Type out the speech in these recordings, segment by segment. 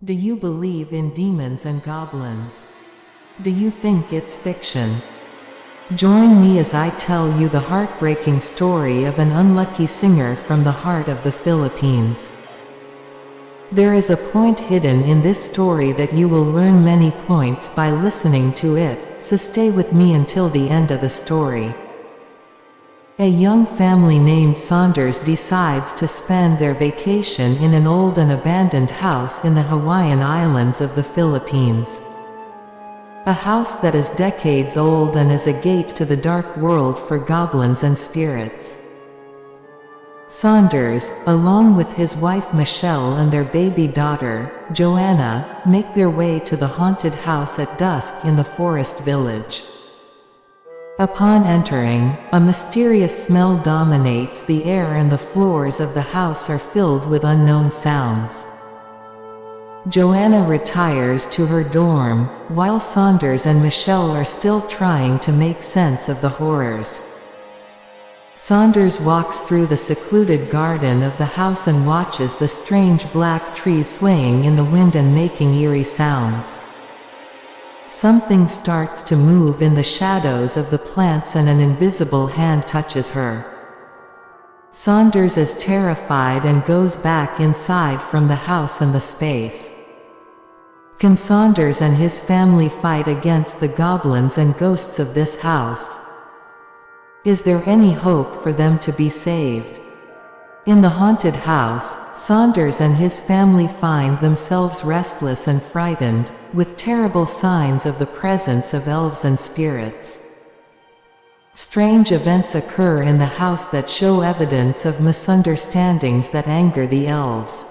Do you believe in demons and goblins? Do you think it's fiction? Join me as I tell you the heartbreaking story of an unlucky singer from the heart of the Philippines. There is a point hidden in this story that you will learn many points by listening to it, so stay with me until the end of the story. A young family named Saunders decides to spend their vacation in an old and abandoned house in the Hawaiian Islands of the Philippines. A house that is decades old and is a gate to the dark world for goblins and spirits. Saunders, along with his wife Michelle and their baby daughter, Joanna, make their way to the haunted house at dusk in the forest village. Upon entering, a mysterious smell dominates the air and the floors of the house are filled with unknown sounds. Joanna retires to her dorm, while Saunders and Michelle are still trying to make sense of the horrors. Saunders walks through the secluded garden of the house and watches the strange black trees swaying in the wind and making eerie sounds. Something starts to move in the shadows of the plants and an invisible hand touches her. Saunders is terrified and goes back inside from the house and the space. Can Saunders and his family fight against the goblins and ghosts of this house? Is there any hope for them to be saved? In the haunted house, Saunders and his family find themselves restless and frightened, with terrible signs of the presence of elves and spirits. Strange events occur in the house that show evidence of misunderstandings that anger the elves.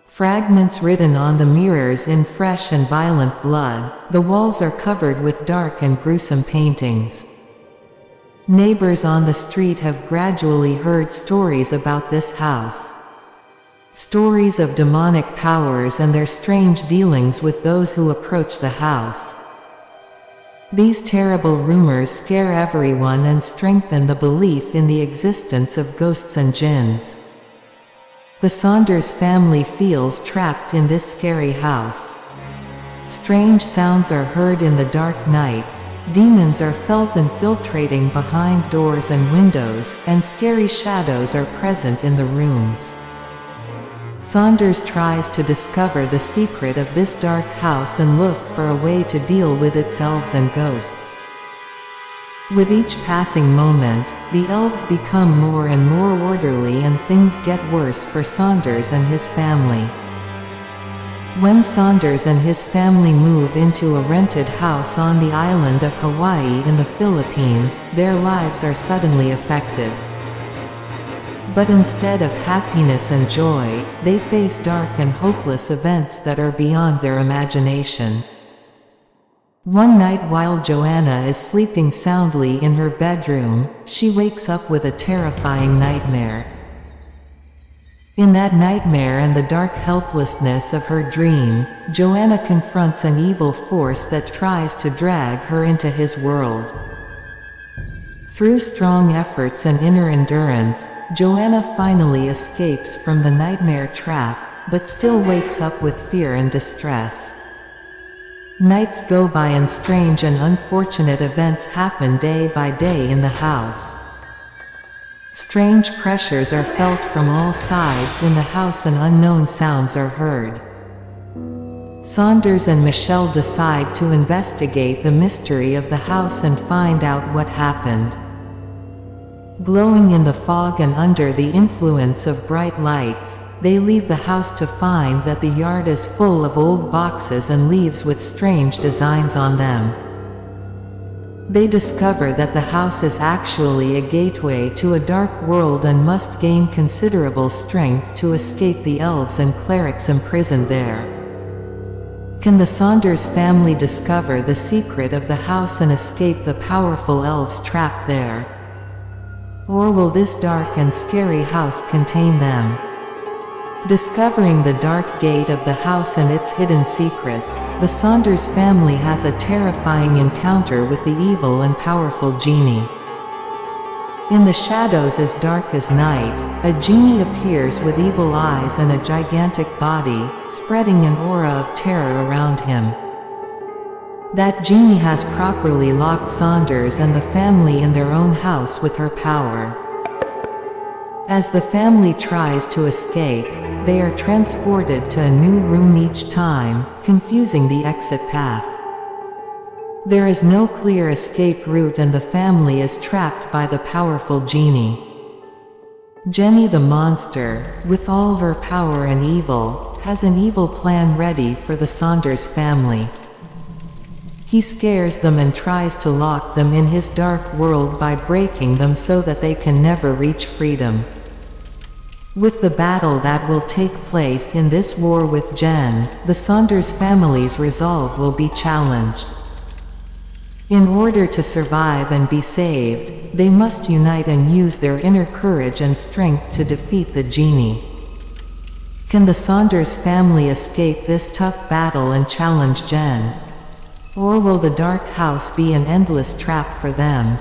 Fragments written on the mirrors in fresh and violent blood, the walls are covered with dark and gruesome paintings. Neighbors on the street have gradually heard stories about this house. Stories of demonic powers and their strange dealings with those who approach the house. These terrible rumors scare everyone and strengthen the belief in the existence of ghosts and jinns. The Saunders family feels trapped in this scary house. Strange sounds are heard in the dark nights, demons are felt infiltrating behind doors and windows, and scary shadows are present in the rooms. Saunders tries to discover the secret of this dark house and look for a way to deal with its elves and ghosts. With each passing moment, the elves become more and more orderly and things get worse for Saunders and his family. When Saunders and his family move into a rented house on the island of Hawaii in the Philippines, their lives are suddenly affected. But instead of happiness and joy, they face dark and hopeless events that are beyond their imagination. One night while Joanna is sleeping soundly in her bedroom, she wakes up with a terrifying nightmare. In that nightmare and the dark helplessness of her dream, Joanna confronts an evil force that tries to drag her into his world. Through strong efforts and inner endurance, Joanna finally escapes from the nightmare trap, but still wakes up with fear and distress. Nights go by and strange and unfortunate events happen day by day in the house. Strange pressures are felt from all sides in the house and unknown sounds are heard. Saunders and Michelle decide to investigate the mystery of the house and find out what happened. Glowing in the fog and under the influence of bright lights, they leave the house to find that the yard is full of old boxes and leaves with strange designs on them. They discover that the house is actually a gateway to a dark world and must gain considerable strength to escape the elves and clerics imprisoned there. Can the Saunders family discover the secret of the house and escape the powerful elves trapped there? Or will this dark and scary house contain them? Discovering the dark gate of the house and its hidden secrets, the Saunders family has a terrifying encounter with the evil and powerful genie. In the shadows as dark as night, a genie appears with evil eyes and a gigantic body, spreading an aura of terror around him. That genie has properly locked Saunders and the family in their own house with her power. As the family tries to escape, they are transported to a new room each time, confusing the exit path. There is no clear escape route and the family is trapped by the powerful genie. Jenny the monster, with all her power and evil, has an evil plan ready for the Saunders family. He scares them and tries to lock them in his dark world by breaking them so that they can never reach freedom. With the battle that will take place in this war with Jen, the Saunders family's resolve will be challenged. In order to survive and be saved, they must unite and use their inner courage and strength to defeat the genie. Can the Saunders family escape this tough battle and challenge Jen? Or will the dark house be an endless trap for them?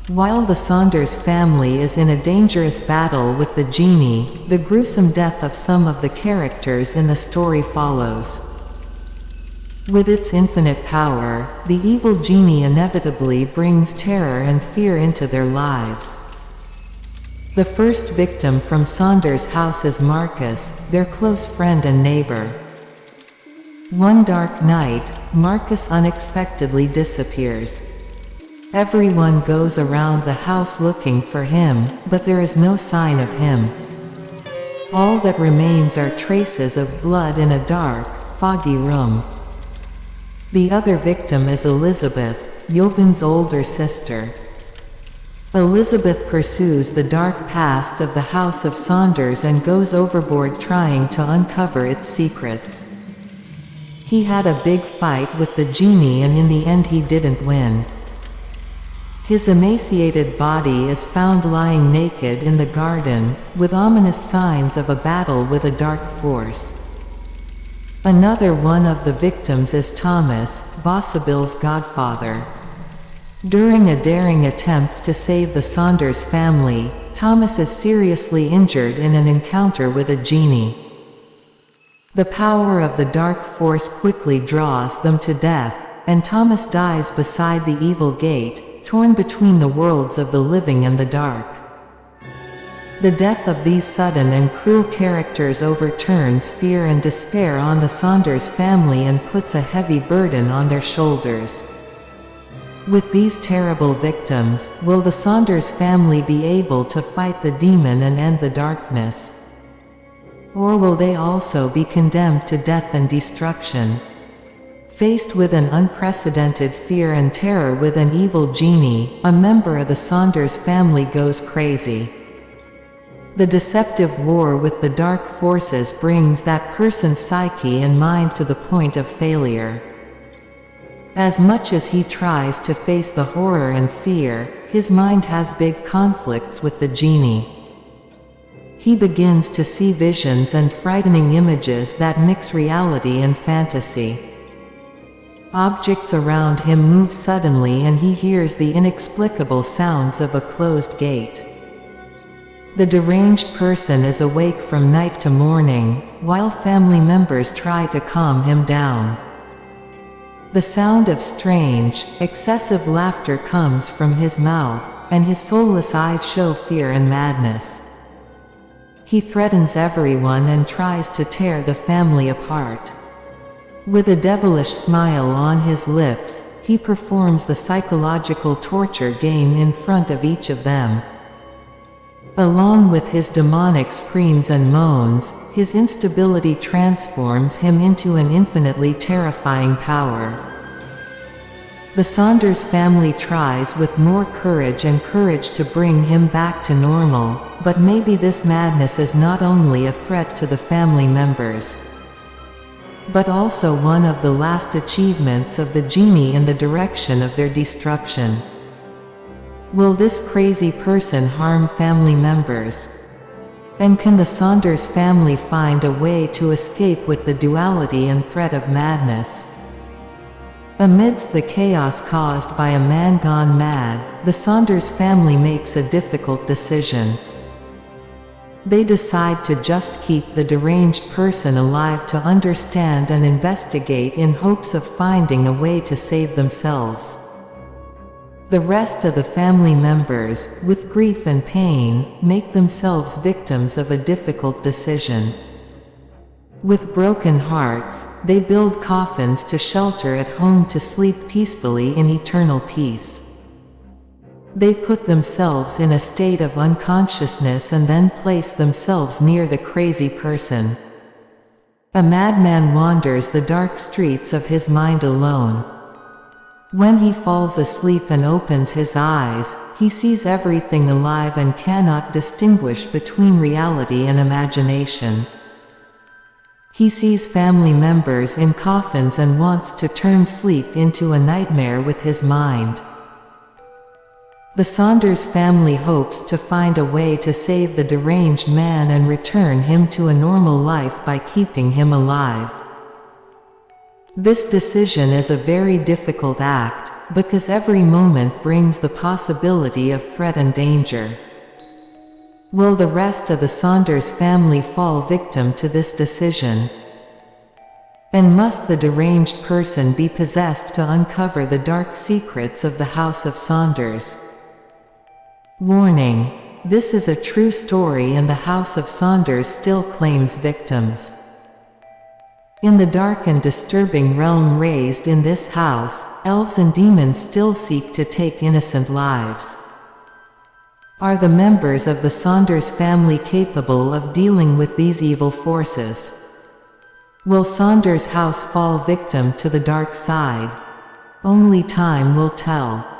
While the Saunders family is in a dangerous battle with the genie, the gruesome death of some of the characters in the story follows. With its infinite power, the evil genie inevitably brings terror and fear into their lives. The first victim from Saunders House is Marcus, their close friend and neighbor. One dark night, Marcus unexpectedly disappears. Everyone goes around the house looking for him, but there is no sign of him. All that remains are traces of blood in a dark, foggy room. The other victim is Elizabeth, Jovan's older sister. Elizabeth pursues the dark past of the House of Saunders and goes overboard trying to uncover its secrets. He had a big fight with the genie and in the end he didn't win. His emaciated body is found lying naked in the garden, with ominous signs of a battle with a dark force. Another one of the victims is Thomas, Bossabille's godfather. During a daring attempt to save the Saunders family, Thomas is seriously injured in an encounter with a genie. The power of the dark force quickly draws them to death, and Thomas dies beside the evil gate, torn between the worlds of the living and the dark. The death of these sudden and cruel characters overturns fear and despair on the Saunders family and puts a heavy burden on their shoulders. With these terrible victims, will the Saunders family be able to fight the demon and end the darkness? Or will they also be condemned to death and destruction? Faced with an unprecedented fear and terror with an evil genie, a member of the Saunders family goes crazy. The deceptive war with the dark forces brings that person's psyche and mind to the point of failure. As much as he tries to face the horror and fear, his mind has big conflicts with the genie. He begins to see visions and frightening images that mix reality and fantasy. Objects around him move suddenly and he hears the inexplicable sounds of a closed gate. The deranged person is awake from night to morning, while family members try to calm him down. The sound of strange, excessive laughter comes from his mouth, and his soulless eyes show fear and madness. He threatens everyone and tries to tear the family apart. With a devilish smile on his lips, he performs the psychological torture game in front of each of them. Along with his demonic screams and moans, his instability transforms him into an infinitely terrifying power. The Saunders family tries with more courage and courage to bring him back to normal, but maybe this madness is not only a threat to the family members, but also one of the last achievements of the genie in the direction of their destruction. Will this crazy person harm family members? And can the Saunders family find a way to escape with the duality and threat of madness? Amidst the chaos caused by a man gone mad, the Saunders family makes a difficult decision. They decide to just keep the deranged person alive to understand and investigate in hopes of finding a way to save themselves. The rest of the family members, with grief and pain, make themselves victims of a difficult decision. With broken hearts, they build coffins to shelter at home to sleep peacefully in eternal peace. They put themselves in a state of unconsciousness and then place themselves near the crazy person. A madman wanders the dark streets of his mind alone. When he falls asleep and opens his eyes, he sees everything alive and cannot distinguish between reality and imagination. He sees family members in coffins and wants to turn sleep into a nightmare with his mind. The Saunders family hopes to find a way to save the deranged man and return him to a normal life by keeping him alive. This decision is a very difficult act, because every moment brings the possibility of threat and danger. Will the rest of the Saunders family fall victim to this decision? And must the deranged person be possessed to uncover the dark secrets of the House of Saunders? Warning: this is a true story and the House of Saunders still claims victims. In the dark and disturbing realm raised in this house, elves and demons still seek to take innocent lives. Are the members of the Saunders family capable of dealing with these evil forces? Will Saunders House fall victim to the dark side? Only time will tell.